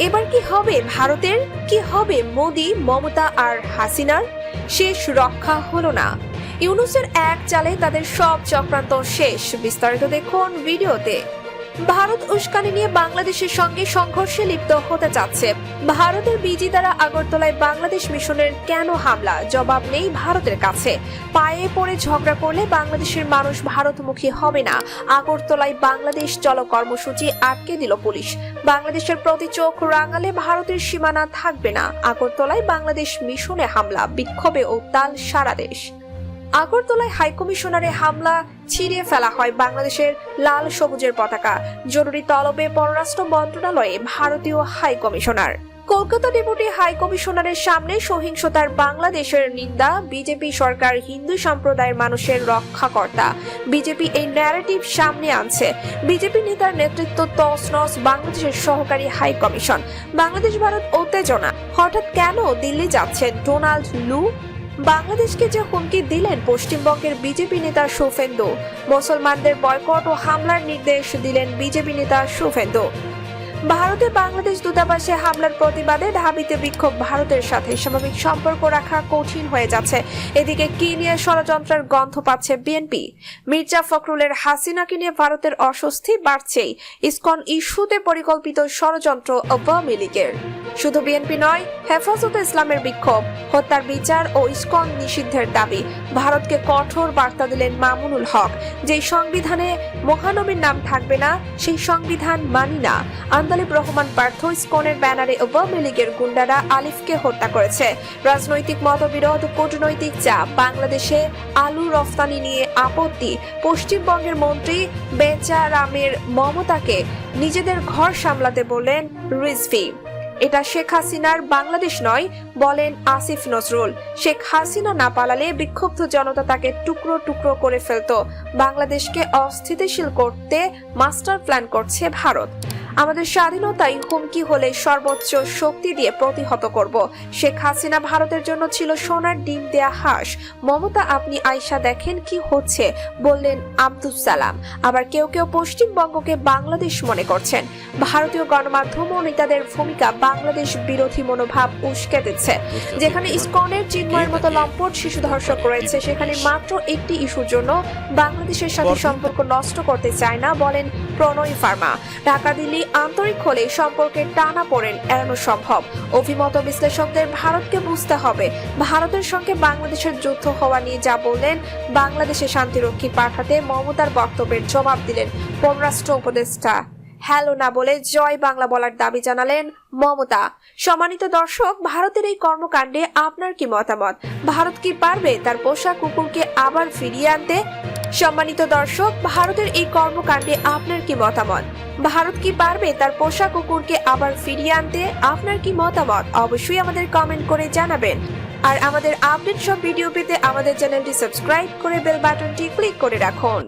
এবার কি হবে ভারতের, কি হবে মোদি, মমতা আর হাসিনার? শেষ রক্ষা হলো না। ইউনূসের এক চালে তাদের সব চক্রান্ত শেষ। বিস্তারিত দেখুন ভিডিওতে। ভারত উস্কানি নিয়ে বাংলাদেশের সঙ্গে সংঘর্ষে লিপ্ত হতে চাচ্ছে। ভারতের বিজি দ্বারা আগরতলায় বাংলাদেশ মিশনের কেন হামলা? জবাব নেই ভারতের কাছে। পায়ে পড়ে ঝগড়া করলে বাংলাদেশের মানুষ ভারতমুখী হবে না। আগরতলায় বাংলাদেশ চলো কর্মসূচি আটকে দিল পুলিশ। বাংলাদেশের প্রতি চোখ রাঙালে ভারতের সীমানা থাকবে না। আগরতলায় বাংলাদেশ মিশনে হামলা, বিক্ষোভে উত্তাল সারা দেশ। আগরতলায় হাইকমিশনারে হামলা, ছিঁড়ে ফেলা হয় বাংলাদেশের লাল সবুজের পতাকা। জরুরি তলবে পররাষ্ট্র মন্ত্রণালয়ে ভারতীয় হাইকমিশনার। কলকাতা ডেপুটি হাইকমিশনারের সামনে সহিংসতার বাংলাদেশের নিন্দা। বিজেপি সরকার হিন্দু সম্প্রদায়ের মানুষের রক্ষাকর্তা। বিজেপি এই ন্যারেটিভ সামনে আনছে। বিজেপি নেতার নেতৃত্ব তছনছ বাংলাদেশের সহকারী হাইকমিশন। বাংলাদেশ ভারত উত্তেজনা। হঠাৎ কেন দিল্লি যাচ্ছেন ডোনাল্ড লু? বাংলাদেশকে যে হুমকি দিলেন পশ্চিমবঙ্গের বিজেপি নেতা শুভেন্দু। মুসলমানদের বয়কট ও হামলার নির্দেশ দিলেন বিজেপি নেতা শুভেন্দু। ভারতে বাংলাদেশ দূতাবাসে হামলার প্রতিবাদে ঢাবিতে বিক্ষোভ। ভারতের সাথে স্বাভাবিক সম্পর্ক রাখা কঠিন হয়ে যাচ্ছে। এদিকে কি নিয়ে ষড়যন্ত্রের গন্ধ পাচ্ছে বিএনপি? মির্জা ফখরুলের হাসিনাকে নিয়ে ভারতের অস্বস্তি বাড়ছেই। ইসকন ইস্যুতে পরিকল্পিত ষড়যন্ত্র আওয়ামী লীগের। শুধু বিএনপি নয়, হেফাজতে ইসলামের বিক্ষোভ, হত্যার বিচার ও ইসকন নিষিদ্ধের দাবি। ভারতকে কঠোর বার্তা দিলেন মামুনুল হক। যে সংবিধানে মহানবীর নাম থাকবে না, সেই সংবিধান মানি না। আন্দালিব রহমান পার্থ ইসকনের ব্যানারে আওয়ামী লীগের গুন্ডারা আলিফকে হত্যা করেছে। রাজনৈতিক মতবিরোধ, কূটনৈতিক চাপ। বাংলাদেশে আলু রফতানি নিয়ে আপত্তি। পশ্চিমবঙ্গের মন্ত্রী বেচারামের মমতাকে নিজেদের ঘর সামলাতে বললেন রিজভী। এটা শেখ হাসিনার বাংলাদেশ নয়, বলেন আসিফ নজরুল। শেখ হাসিনা না পালালে বিক্ষুব্ধ জনতা তাকে টুকরো টুকরো করে ফেলত। বাংলাদেশকে অস্থিতিশীল করতে মাস্টার প্ল্যান করছে ভারত। আমাদের স্বাধীনতাই হুমকি হলে সর্বোচ্চ শক্তি দিয়ে প্রতিহত করব। শেখ হাসিনা ভারতের জন্য ছিল সোনার ডিম দেয়া হাঁস। মমতা আপনি আয়সা দেখেন কি হচ্ছে, বললেন আব্দুস সালাম। আবার কেউ কেউ পশ্চিমবঙ্গকে বাংলাদেশ মনে করছেন। ভারতীয় গণমাধ্যম ও নেতাদের ভূমিকা বাংলাদেশ বিরোধী মনোভাব উস্কে দিচ্ছে। যেখানে ইসকনের চিন্ময়ের মতো লম্পট শিশু ধর্ষক রয়েছে, সেখানে মাত্র একটি ইস্যুর জন্য বাংলাদেশের সাথে সম্পর্ক নষ্ট করতে চায় না, বলেন প্রণয় ফার্মা। ঢাকা দিল্লি আন্তরিক হলে সম্পর্কের টানা পড়েন এড়ানো সম্ভব। অভিমত বিশ্লেষকদের ভারতকে বুঝতে হবে। ভারতের সঙ্গে বাংলাদেশের যুদ্ধ হওয়া নিয়ে যা বললেন, বাংলাদেশে শান্তিরক্ষী পাঠাতে মমতার বক্তব্যের জবাব দিলেন পররাষ্ট্র উপদেষ্টা। হ্যালো না বলে জয় বাংলা বলার দাবি জানালেন মমতা। সম্মানিত দর্শক, ভারতের এই কর্মকাণ্ডে আপনার কি মতামত? ভারত কি পারবে তার পোষা কুকুরকে আবার ফিরিয়ে আনতে? সম্মানিত দর্শক, ভারতের এই কর্মকাণ্ডে আপনার কি মতামত? ভারত কি পারবে তার পোষা কুকুরকে আবার ফিরিয়ে আনতে? আপনার কি মতামত? অবশ্যই আমাদের কমেন্ট করে জানাবেন। আর আমাদের আপডেট সব ভিডিও পেতে আমাদের চ্যানেলটি সাবস্ক্রাইব করে বেল বাটনটি ক্লিক করে রাখুন।